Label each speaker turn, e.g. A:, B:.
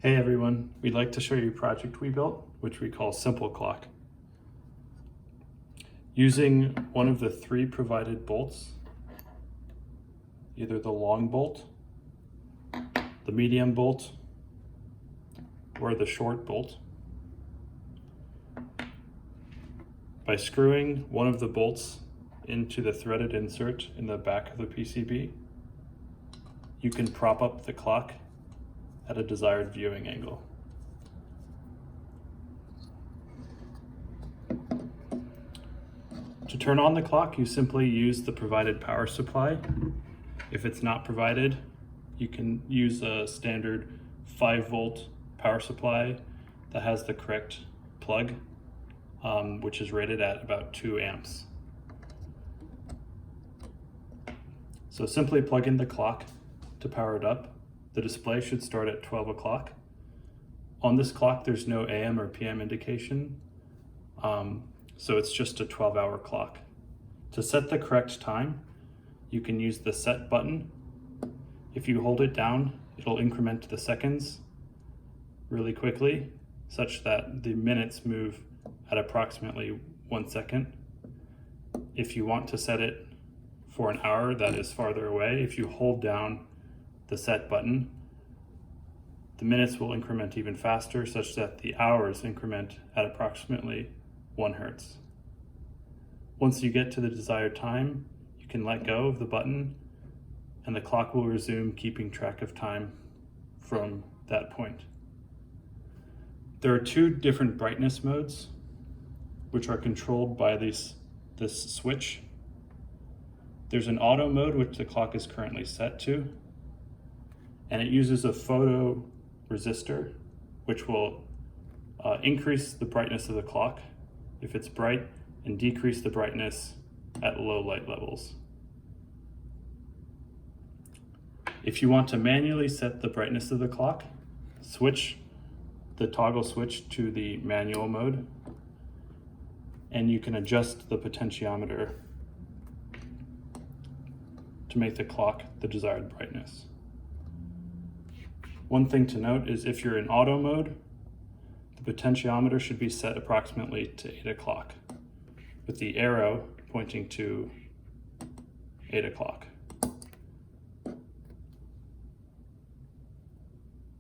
A: Hey everyone, we'd like to show you a project we built, which we call Simple Clock. Using one of the three provided bolts, either the long bolt, the medium bolt, or the short bolt, by screwing one of the bolts into the threaded insert in the back of the PCB, you can prop up the clock at a desired viewing angle. To turn on the clock, you simply use the provided power supply. If it's not provided, you can use a standard 5-volt power supply that has the correct plug, which is rated at about 2 amps. So simply plug in the clock to power it up. The display should start at 12 o'clock. On this clock, there's no AM or PM indication, so it's just a 12-hour clock. To set the correct time, you can use the set button. If you hold it down, it'll increment the seconds really quickly, such that the minutes move at approximately 1 second. If you want to set it for an hour that is farther away, if you hold down the set button, the minutes will increment even faster, such that the hours increment at approximately 1 hertz. Once you get to the desired time, you can let go of the button and the clock will resume keeping track of time from that point. There are 2 different brightness modes, which are controlled by this switch. There's an auto mode, which the clock is currently set to, and it uses a photo resistor, which will increase the brightness of the clock if it's bright and decrease the brightness at low light levels. If you want to manually set the brightness of the clock, switch the toggle switch to the manual mode, and you can adjust the potentiometer to make the clock the desired brightness. One thing to note is if you're in auto mode, the potentiometer should be set approximately to 8 o'clock, with the arrow pointing to 8 o'clock.